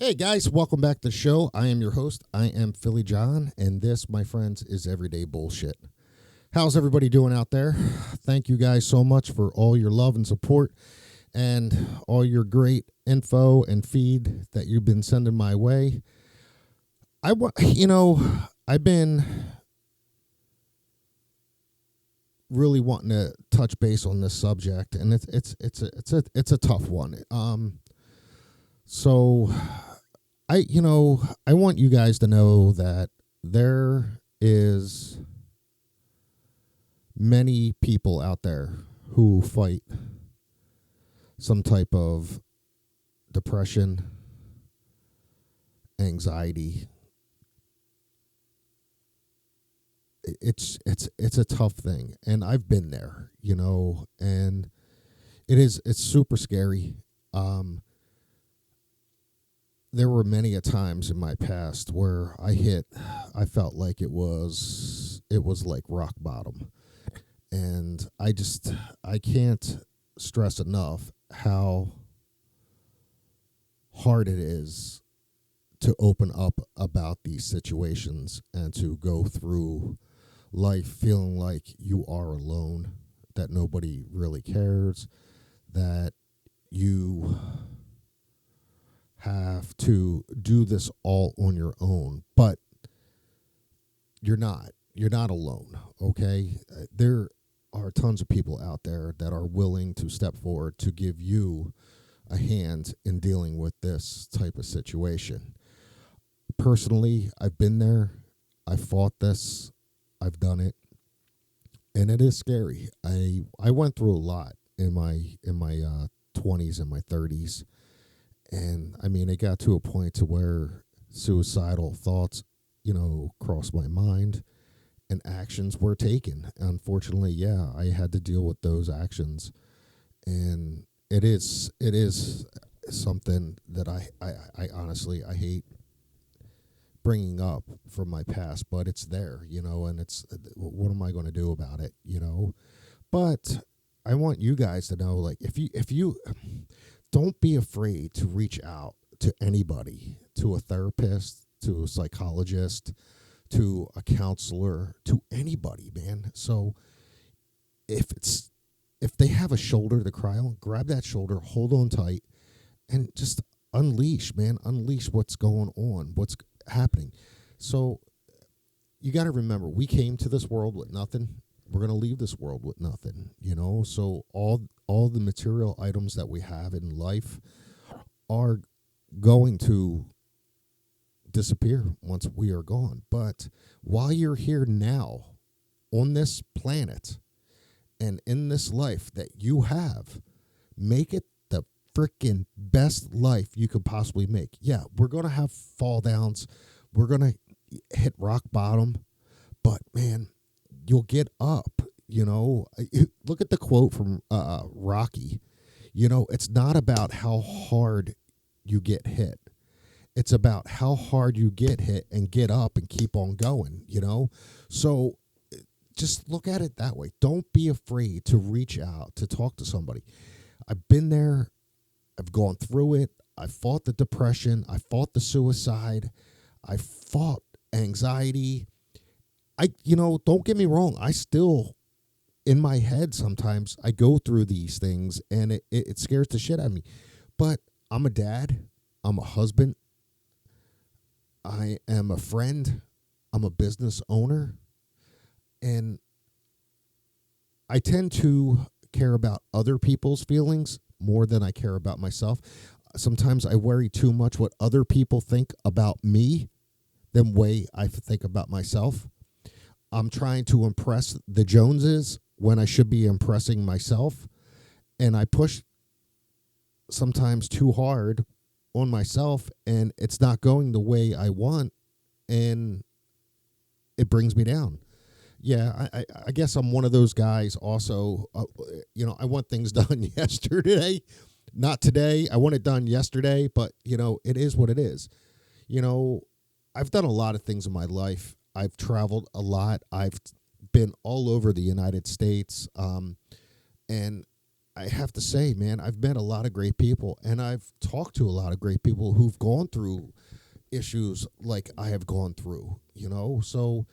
Hey guys, welcome back to the show. I am your host. I am Philly John, and this, my friends, is Everyday Bullshit. How's everybody doing out there? Thank you guys so much for all your love and support and all your great info and feed that you've been sending my way. I've been really wanting to touch base on this subject, and it's a tough one. So I want you guys to know that there is many people out there who fight some type of depression, anxiety. It's a tough thing, and I've been there, and it's super scary. There were many a times in my past where I felt like it was like rock bottom. And I can't stress enough how hard it is to open up about these situations and to go through life feeling like you are alone, that nobody really cares, that you have to do this all on your own. But you're not alone, okay? There are tons of people out there that are willing to step forward to give you a hand in dealing with this type of situation. Personally, I've been there. I fought this. I've done it. And it is scary. I went through a lot in my 20s and my 30s. And I mean, it got to a point to where suicidal thoughts, crossed my mind, and actions were taken. Unfortunately, yeah, I had to deal with those actions, and it is something that I honestly I hate bringing up from my past, but it's there, and it's what am I going to do about it, But I want you guys to know, like, if you don't be afraid to reach out to anybody, to a therapist, to a psychologist, to a counselor, to anybody, man. So if they have a shoulder to cry on, grab that shoulder, hold on tight, and just unleash what's going on, what's happening. So you got to remember, we came to this world with nothing. We're going to leave this world with nothing, So all the material items that we have in life are going to disappear once we are gone. But while you're here now on this planet and in this life that you have, make it the freaking best life you could possibly make. Yeah, we're going to have fall downs. We're going to hit rock bottom. But, man, you'll get up, Look at the quote from Rocky. It's not about how hard you get hit. It's about how hard you get hit and get up and keep on going, So just look at it that way. Don't be afraid to reach out, to talk to somebody. I've been there. I've gone through it. I fought the depression. I fought the suicide. I fought anxiety. Don't get me wrong. I still, in my head, sometimes I go through these things and it scares the shit out of me. But I'm a dad. I'm a husband. I am a friend. I'm a business owner. And I tend to care about other people's feelings more than I care about myself. Sometimes I worry too much what other people think about me than way I think about myself. I'm trying to impress the Joneses when I should be impressing myself. And I push sometimes too hard on myself, and it's not going the way I want, and it brings me down. Yeah, I guess I'm one of those guys also. I want things done yesterday, not today. I want it done yesterday, but, it is what it is. I've done a lot of things in my life. I've traveled a lot. I've been all over the United States. And I have to say, man, I've met a lot of great people, and I've talked to a lot of great people who've gone through issues like I have gone through, So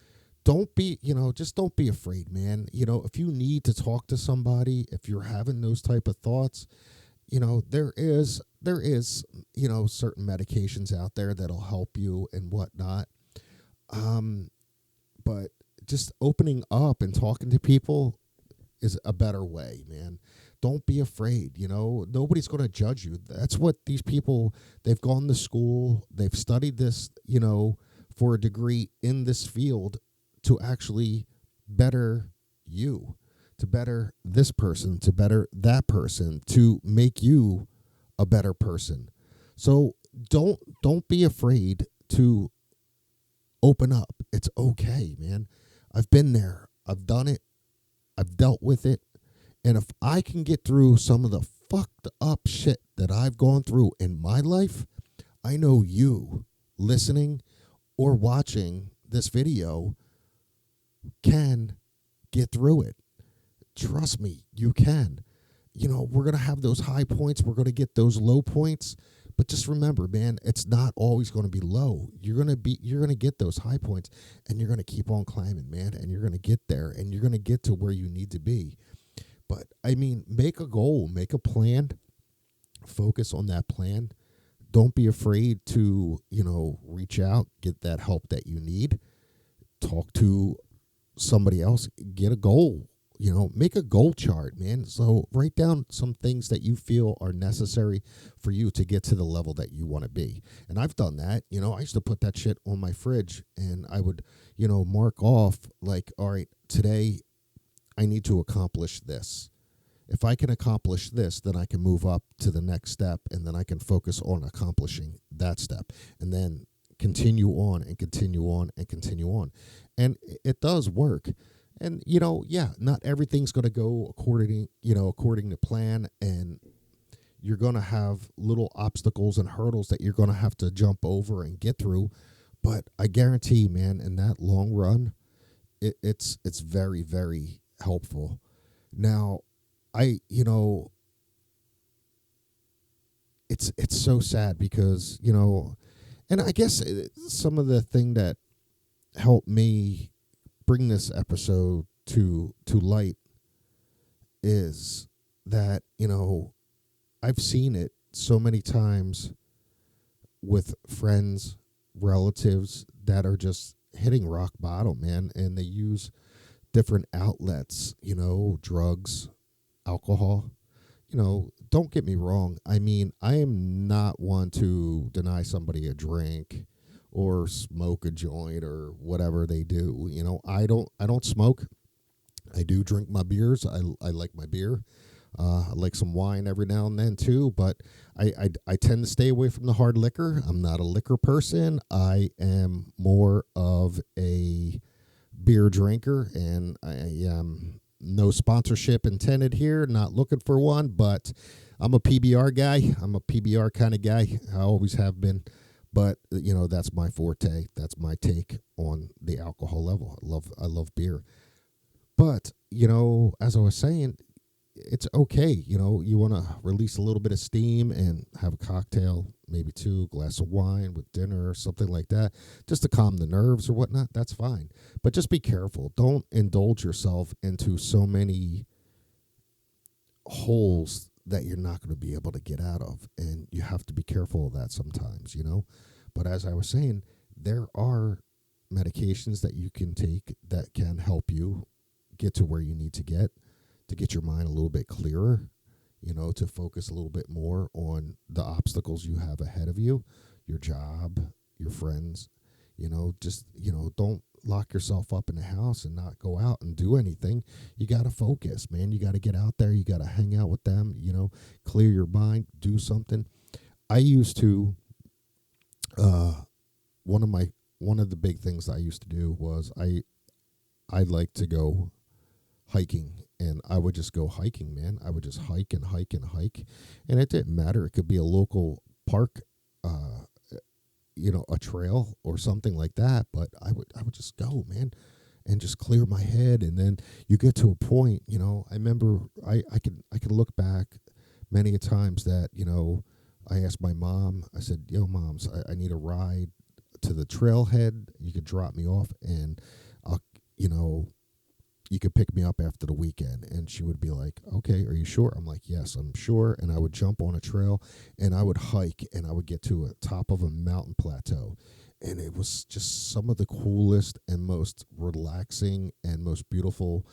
don't be, just don't be afraid, man. If you need to talk to somebody, if you're having those type of thoughts, there is certain medications out there that'll help you and whatnot. Um, but just opening up and talking to people is a better way, man. Don't be afraid, Nobody's going to judge you. That's what these people, they've gone to school, they've studied this, for a degree in this field to actually better you, to better this person, to better that person, to make you a better person. So don't be afraid to open up. It's okay, man. I've been there. I've done it. I've dealt with it. And if I can get through some of the fucked up shit that I've gone through in my life, I know you listening or watching this video can get through it. Trust me, you can. We're going to have those high points. We're going to get those low points. But just remember, man, it's not always going to be low. You're going to get those high points, and you're going to keep on climbing, man, and you're going to get there, and you're going to get to where you need to be. But I mean, make a goal, make a plan, focus on that plan. Don't be afraid to, reach out, get that help that you need, talk to somebody else, get a goal, make a goal chart, man. So write down some things that you feel are necessary for you to get to the level that you want to be. And I've done that. I used to put that shit on my fridge, and I would, mark off like, all right, today I need to accomplish this. If I can accomplish this, then I can move up to the next step, and then I can focus on accomplishing that step, and then continue on and continue on and continue on. And it does work. And, not everything's going to go according to plan, and you're going to have little obstacles and hurdles that you're going to have to jump over and get through. But I guarantee, man, in that long run, it's very, very helpful. Now, it's so sad because, and I guess some of the thing that helped me bring this episode to light is that, I've seen it so many times with friends, relatives that are just hitting rock bottom, man, and they use different outlets, drugs, alcohol. Don't get me wrong. I mean, I am not one to deny somebody a drink or smoke a joint or whatever they do. I don't smoke. I do drink my beers. I like my beer. I like some wine every now and then too, but I tend to stay away from the hard liquor. I'm not a liquor person. I am more of a beer drinker, and I am no sponsorship intended here, not looking for one, but I'm a PBR guy. I'm a PBR kind of guy. I always have been, but that's my forte. That's my take on the alcohol level. I love beer. But, as I was saying, it's okay. You want to release a little bit of steam and have a cocktail, maybe two, glass of wine with dinner or something like that, just to calm the nerves or whatnot. That's fine. But just be careful. Don't indulge yourself into so many holes that you're not going to be able to get out of. And you have to be careful of that sometimes, But as I was saying, there are medications that you can take that can help you get to where you need to get your mind a little bit clearer, to focus a little bit more on the obstacles you have ahead of you, your job, your friends, don't lock yourself up in the house and not go out and do anything. You got to focus, man. You got to get out there. You got to hang out with them, clear your mind, do something. I used to, one of the big things I used to do was I like to go hiking, and I would just go hiking, man. I would just hike and hike and hike, and it didn't matter. It could be a local park, a trail or something like that, but I would just go, man. and just clear my head. And then you get to a point, I remember I can look back many a times that, I asked my mom, I said, yo, moms, I need a ride to the trailhead. You could drop me off, and I'll, you could pick me up after the weekend. And she would be like, okay, are you sure? I'm like, yes, I'm sure. And I would jump on a trail, and I would hike, and I would get to a top of a mountain plateau. And it was just some of the coolest and most relaxing and most beautiful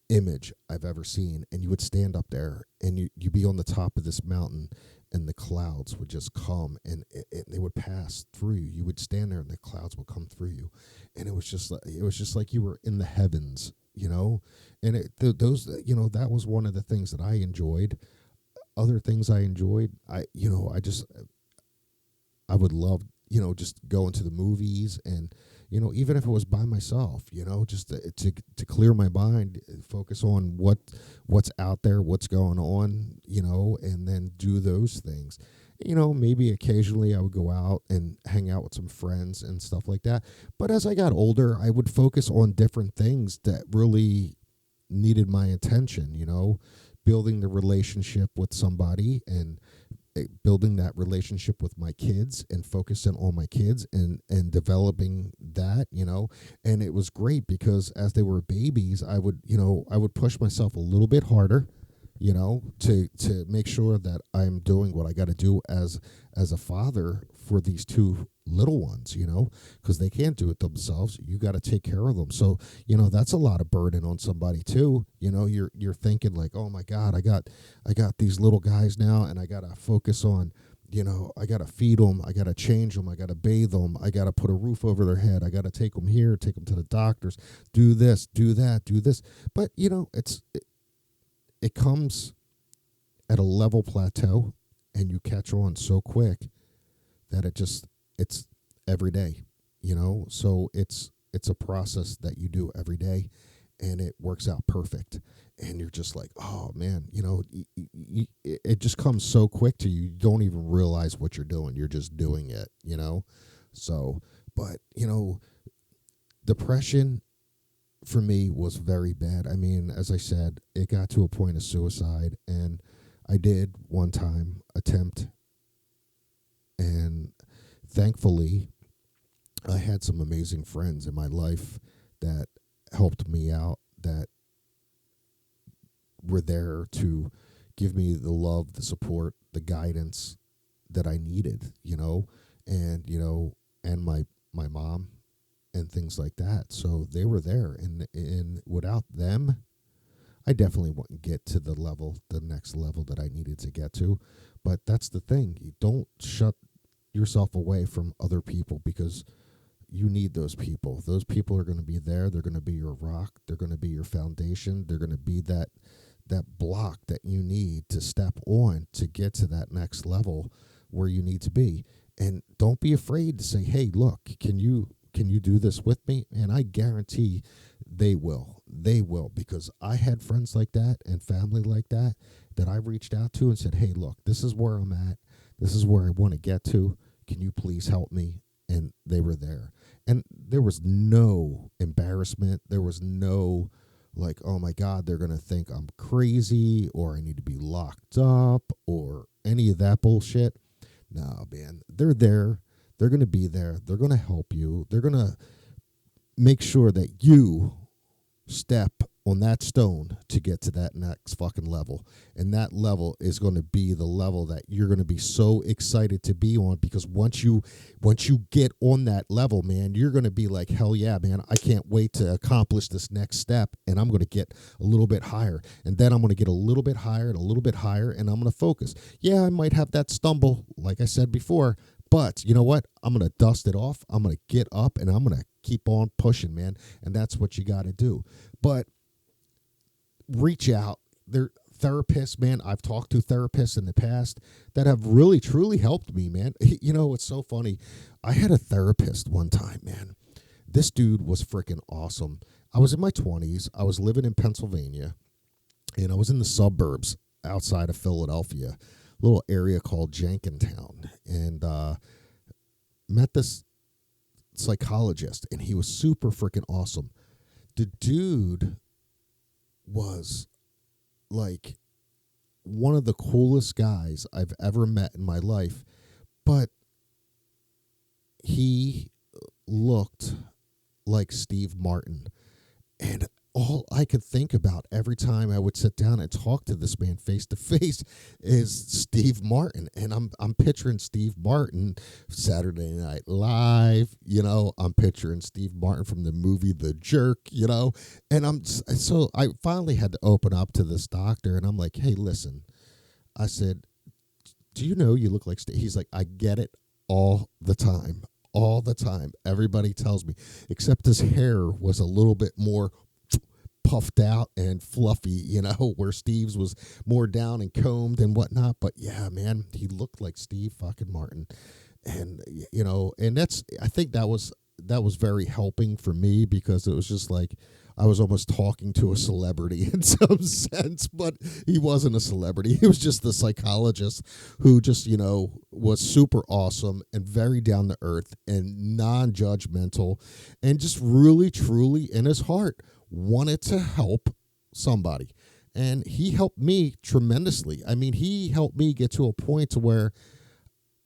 image I've ever seen. And you would stand up there, and you'd be on the top of this mountain, and the clouds would just come, and they would pass through you. You would stand there, and the clouds would come through you, and it was just like you were in the heavens, And that was one of the things that I enjoyed. Other things I enjoyed, I would love, just going to the movies, and even if it was by myself, just to clear my mind, focus on what's out there, what's going on, and then do those things. Maybe occasionally I would go out and hang out with some friends and stuff like that. But as I got older, I would focus on different things that really needed my attention, building the relationship with somebody, and building that relationship with my kids, and focusing on my kids, and developing that, and it was great because as they were babies, I would push myself a little bit harder, to make sure that I'm doing what I got to do as a father for these two little ones, because they can't do it themselves. You got to take care of them. So, that's a lot of burden on somebody too. You're thinking like, oh my God, I got these little guys now, and I got to focus on, I got to feed them, I got to change them, I got to bathe them, I got to put a roof over their head, I got to take them here, take them to the doctors, do this, do that, do this. But, it comes at a level plateau, and you catch on so quick that it's every day, so it's a process that you do every day, and it works out perfect. And you're just like, oh man, it just comes so quick to you. You don't even realize what you're doing. You're just doing it, so, but depression for me was very bad. I mean, as I said, it got to a point of suicide, and I did one time attempt, and thankfully I had some amazing friends in my life that helped me out, that were there to give me the love, the support, the guidance that I needed, and my mom and things like that. So they were there, and without them, I definitely wouldn't get to the next level that I needed to get to. But that's the thing. You don't shut yourself away from other people, because you need those people. Those people are going to be there. They're going to be your rock. They're going to be your foundation. They're going to be that block that you need to step on to get to that next level where you need to be. And don't be afraid to say, hey, look, can you do this with me? And I guarantee they will. They will, because I had friends like that and family like that I reached out to and said, hey, look, this is where I'm at. This is where I want to get to. Can you please help me? And they were there. And there was no embarrassment. There was no like, oh my God, they're going to think I'm crazy, or I need to be locked up, or any of that bullshit. No, man, they're there. They're going to be there. They're going to help you. They're going to make sure that you step on that stone to get to that next fucking level. And that level is going to be the level that you're going to be so excited to be on, because once you get on that level, man, you're going to be like, hell yeah, man, I can't wait to accomplish this next step, and I'm going to get a little bit higher, and then I'm going to get a little bit higher and a little bit higher, and I'm going to focus. Yeah, I might have that stumble, like I said before, but you know what? I'm going to dust it off. I'm going to get up, and I'm going to keep on pushing, man. And that's what you got to do. But reach out. They're therapists, man. I've talked to therapists in the past that have really, truly helped me, man. It's so funny. I had a therapist one time, man. This dude was freaking awesome. I was in my 20s. I was living in Pennsylvania, and I was in the suburbs outside of Philadelphia, a little area called Jenkintown, and met this psychologist, and he was super freaking awesome. the dude was like one of the coolest guys I've ever met in my life, but he looked like Steve Martin. And all I could think about every time I would sit down and talk to this man face to face is Steve Martin. And I'm picturing Steve Martin, Saturday Night Live, I'm picturing Steve Martin from the movie The Jerk, and so I finally had to open up to this doctor, and I'm like, hey, listen, I said, do you know you look like Steve? He's like, I get it all the time. All the time. Everybody tells me, except his hair was a little bit more puffed out and fluffy, where Steve's was more down and combed and whatnot. But yeah, man, he looked like Steve fucking Martin. And, and I think that was very helping for me, because it was just like I was almost talking to a celebrity in some sense, but he wasn't a celebrity. He was just the psychologist who just, was super awesome and very down to earth and non-judgmental, and just really, truly in his heart wanted to help somebody. And he helped me tremendously. I mean, he helped me get to a point to where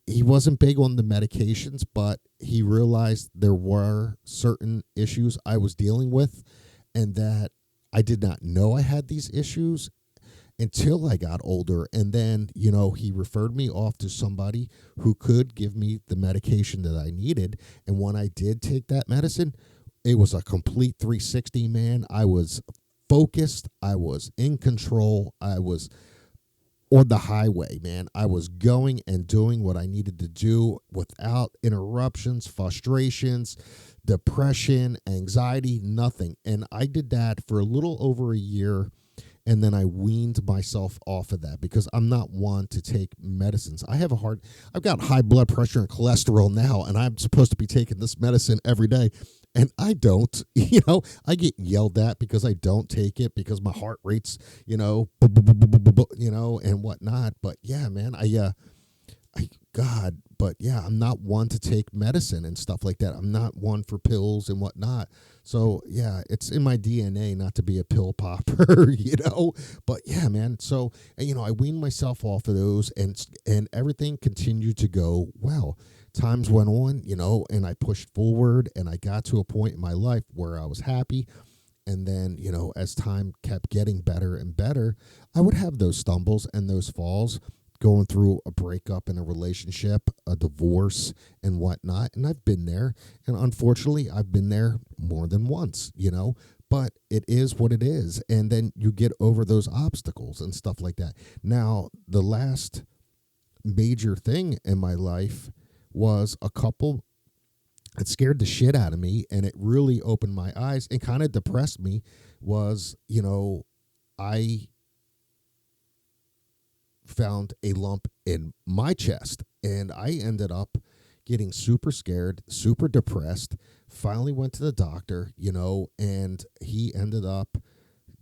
he wasn't big on the medications, but he realized there were certain issues I was dealing with, and that I did not know I had these issues until I got older. And then, he referred me off to somebody who could give me the medication that I needed. And when I did take that medicine, it was a complete 360, man. I was focused. I was in control. I was on the highway, man. I was going and doing what I needed to do without interruptions, frustrations, depression, anxiety, nothing. And I did that for a little over a year, and then I weaned myself off of that because I'm not one to take medicines. I've got high blood pressure and cholesterol now, and I'm supposed to be taking this medicine every day. And I don't, I get yelled at because I don't take it, because my heart rate's, and whatnot. But yeah, man, I'm not one to take medicine and stuff like that. I'm not one for pills and whatnot. So yeah, it's in my DNA not to be a pill popper, but yeah, man. So, I weaned myself off of those, and everything continued to go well. Times went on, and I pushed forward, and I got to a point in my life where I was happy. And then, as time kept getting better and better, I would have those stumbles and those falls, going through a breakup in a relationship, a divorce, and whatnot. And I've been there. And unfortunately, I've been there more than once, but it is what it is. And then you get over those obstacles and stuff like that. Now, the last major thing in my life was a couple that scared the shit out of me, and it really opened my eyes and kind of depressed me. Was, I found a lump in my chest, and I ended up getting super scared, super depressed. Finally went to the doctor, and he ended up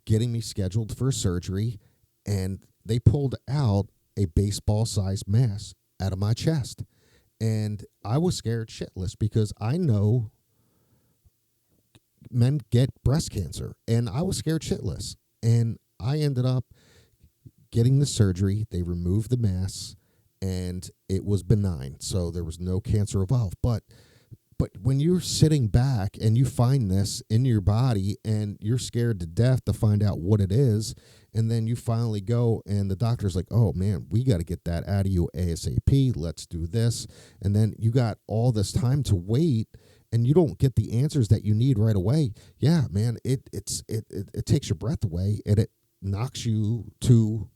getting me scheduled for surgery, and they pulled out a baseball-sized mass out of my chest. And I was scared shitless, because I know men get breast cancer, and I was scared shitless. And I ended up getting the surgery. They removed the mass, and it was benign, so there was no cancer involved. But when you're sitting back and you find this in your body, and you're scared to death to find out what it is, and then you finally go, and the doctor's like, oh man, we got to get that out of you ASAP. Let's do this. And then you got all this time to wait, and you don't get the answers that you need right away. Yeah, man, it takes your breath away, and it knocks you to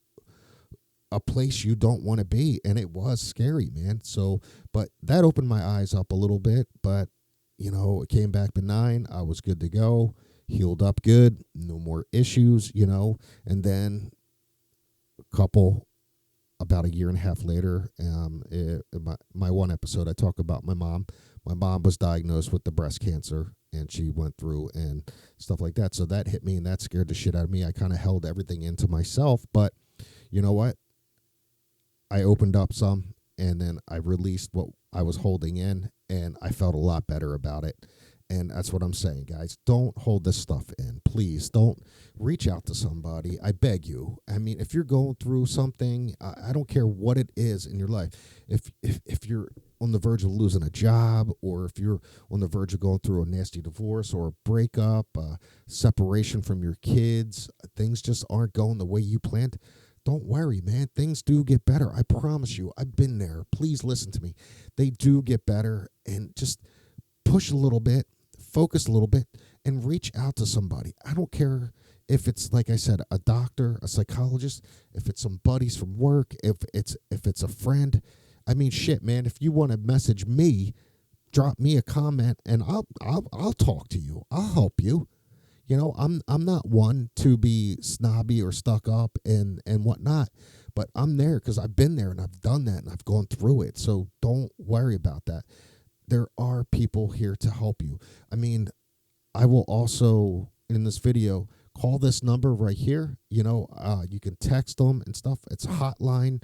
a place you don't want to be. And it was scary, man. So, but that opened my eyes up a little bit, but it came back benign. I was good to go, healed up good, no more issues, and then about a year and a half later, my one episode, I talk about my mom. My mom was diagnosed with the breast cancer, and she went through and stuff like that. So that hit me, and that scared the shit out of me. I kind of held everything into myself, but you know what? I opened up some, and then I released what I was holding in, and I felt a lot better about it. And that's what I'm saying, guys. Don't hold this stuff in. Please don't reach out to somebody. I beg you. I mean, if you're going through something, I don't care what it is in your life. If you're on the verge of losing a job, or if you're on the verge of going through a nasty divorce or a breakup, separation from your kids, things just aren't going the way you planned. Don't worry, man. Things do get better. I promise you. I've been there. Please listen to me. They do get better, and just push a little bit, focus a little bit, and reach out to somebody. I don't care if it's, like I said, a doctor, a psychologist, if it's some buddies from work, if it's a friend. I mean, shit, man. If you want to message me, drop me a comment, and I'll talk to you. I'll help you. You know, I'm not one to be snobby or stuck up and whatnot, but I'm there because I've been there and I've done that and I've gone through it. So don't worry about that. There are people here to help you. I mean, I will also, in this video, call this number right here. You know, you can text them and stuff. It's a hotline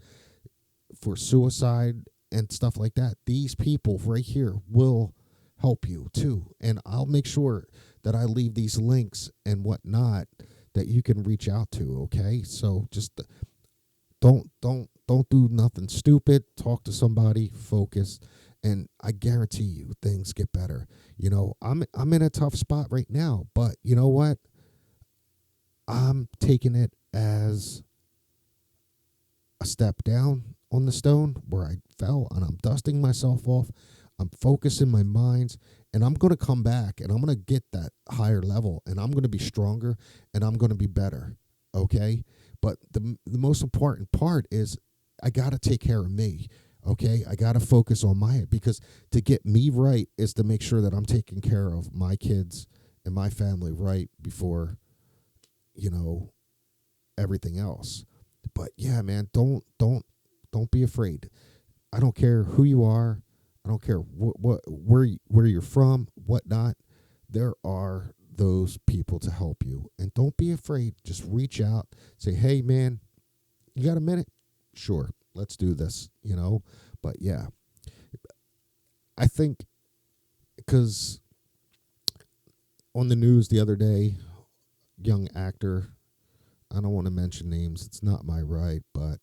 for suicide and stuff like that. These people right here will help you too. And I'll make sure that I leave these links and whatnot that you can reach out to. Okay. So just don't do nothing stupid. Talk to somebody, focus, and I guarantee you things get better. You know, I'm in a tough spot right now, but you know what? I'm taking it as a step down on the stone where I fell, and I'm dusting myself off. I'm focusing my minds, and I'm going to come back, and I'm going to get that higher level, and I'm going to be stronger, and I'm going to be better. Okay? But the most important part is I got to take care of me. Okay? I got to focus on my head, because to get me right is to make sure that I'm taking care of my kids and my family right before, you know, everything else. But yeah, man, don't be afraid. I don't care who you are. I don't care where you're from, whatnot. There are those people to help you, and don't be afraid. Just reach out. Say, hey, man, you got a minute? Sure, let's do this. You know, but yeah, I think because on the news the other day, young actor. I don't want to mention names. It's not my right, but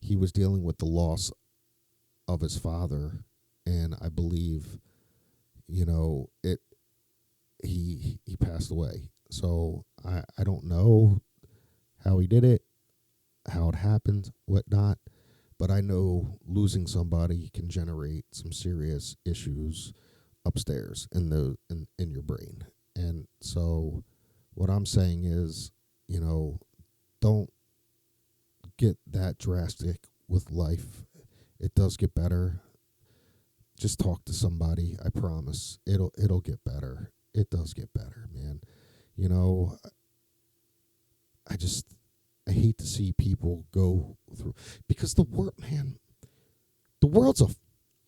he was dealing with the loss of his father, and I believe, you know, he passed away. So I don't know how he did it, how it happened, whatnot, but I know losing somebody can generate some serious issues upstairs in your brain. And so what I'm saying is, you know, don't get that drastic with life. It does get better. Just talk to somebody. I promise it'll get better. It does get better, man. You know, I hate to see people go through, because the world's a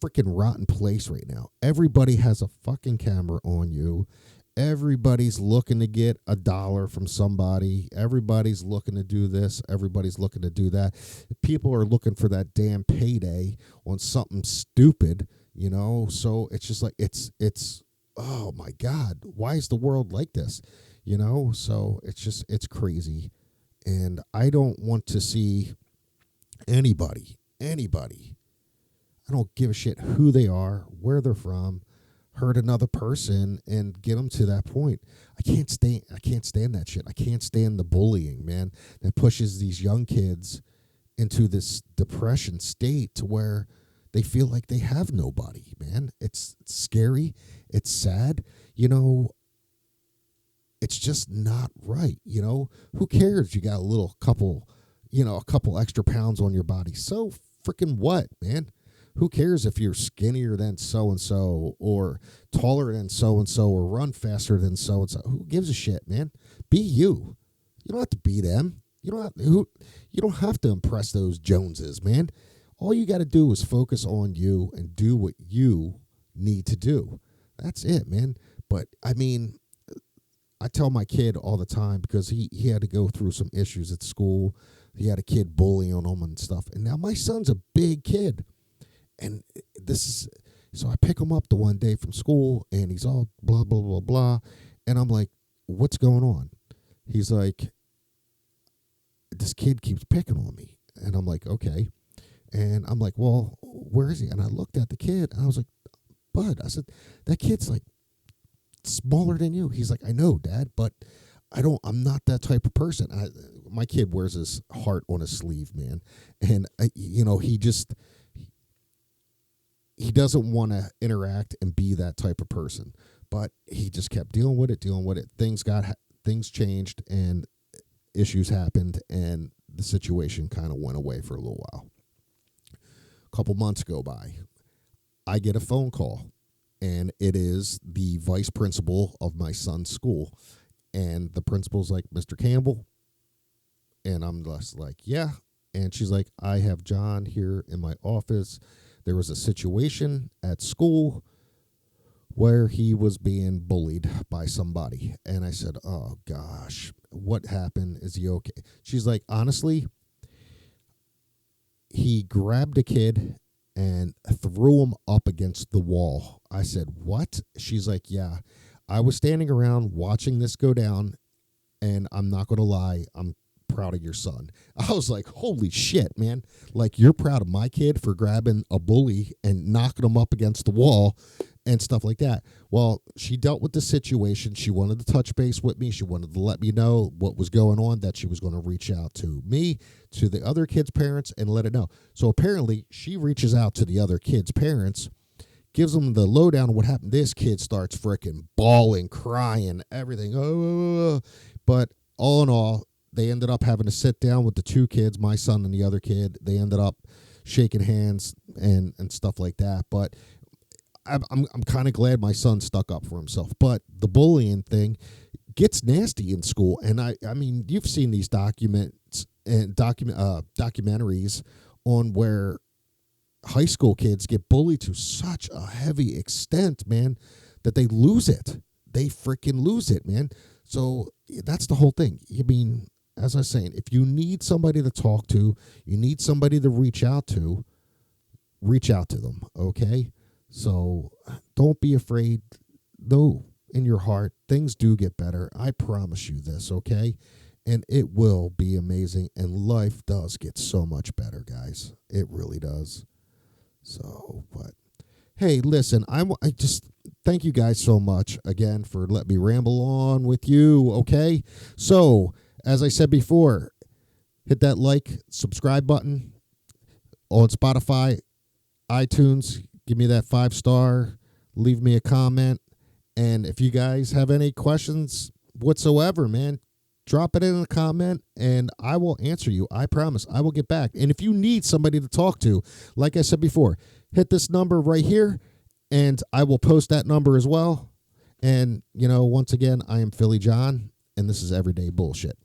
freaking rotten place right now. Everybody has a fucking camera on you. Everybody's looking to get $1 from somebody. Everybody's looking to do this. Everybody's looking to do that. People are looking for that damn payday on something stupid, you know? So it's just like, it's, oh my God, why is the world like this? You know? So it's crazy. And I don't want to see anybody, I don't give a shit who they are, where they're from, hurt another person and get them to that point. I can't stand that shit. I can't stand the bullying, man, that pushes these young kids into this depression state to where they feel like they have nobody, man. It's scary. It's sad. You know, it's just not right. You know, who cares? You got a couple extra pounds on your body. So freaking what, man? Who cares if you're skinnier than so-and-so or taller than so-and-so or run faster than so-and-so? Who gives a shit, man? Be you. You don't have to be them. You don't have to impress those Joneses, man. All you got to do is focus on you and do what you need to do. That's it, man. But, I mean, I tell my kid all the time, because he had to go through some issues at school. He had a kid bullying on him and stuff. And now my son's a big kid. And this is So I pick him up the one day from school, and he's all blah, blah, blah, blah. And I'm like, what's going on? He's like, this kid keeps picking on me. And I'm like, okay. And I'm like, well, where is he? And I looked at the kid, and I was like, Bud, I said, that kid's like smaller than you. He's like, I know, Dad, but I'm not that type of person. My kid wears his heart on his sleeve, man. And, he doesn't want to interact and be that type of person. But he just kept dealing with it. Things changed, and issues happened, and the situation kind of went away for a little while. A couple months go by. I get a phone call, and it is the vice principal of my son's school. And the principal's like, Mr. Campbell. And I'm just like, yeah. And she's like, I have John here in my office. There was a situation at school where he was being bullied by somebody. And I said, oh, gosh, what happened? Is he okay? She's like, honestly, he grabbed a kid and threw him up against the wall. I said, what? She's like, yeah. I was standing around watching this go down, and I'm not going to lie, I'm proud of your son. I was like, holy shit, man. Like, you're proud of my kid for grabbing a bully and knocking him up against the wall and stuff like that. Well, she dealt with the situation. She wanted to touch base with me. She wanted to let me know what was going on, that she was going to reach out to me, to the other kids' parents, and let it know. So apparently she reaches out to the other kids' parents, gives them the lowdown on what happened. This kid starts freaking bawling, crying, everything. Oh. But all in all, they ended up having to sit down with the two kids, my son and the other kid. They ended up shaking hands and stuff like that. But I'm kind of glad my son stuck up for himself. But the bullying thing gets nasty in school. And I mean, you've seen these documents and documentaries on where high school kids get bullied to such a heavy extent, man, that they lose it. They freaking lose it, man. So that's the whole thing. I mean, as I was saying, if you need somebody to talk to, you need somebody to reach out to them, okay? So don't be afraid. Know in your heart, things do get better. I promise you this, okay? And it will be amazing, and life does get so much better, guys. It really does. So, but hey, listen, I just thank you guys so much again for letting me ramble on with you, okay? So, as I said before, hit that like, subscribe button on Spotify, iTunes. Give me that 5-star. Leave me a comment. And if you guys have any questions whatsoever, man, drop it in a comment, and I will answer you. I promise. I will get back. And if you need somebody to talk to, like I said before, hit this number right here, and I will post that number as well. And, once again, I am Philly John, and this is Everyday Bullshit.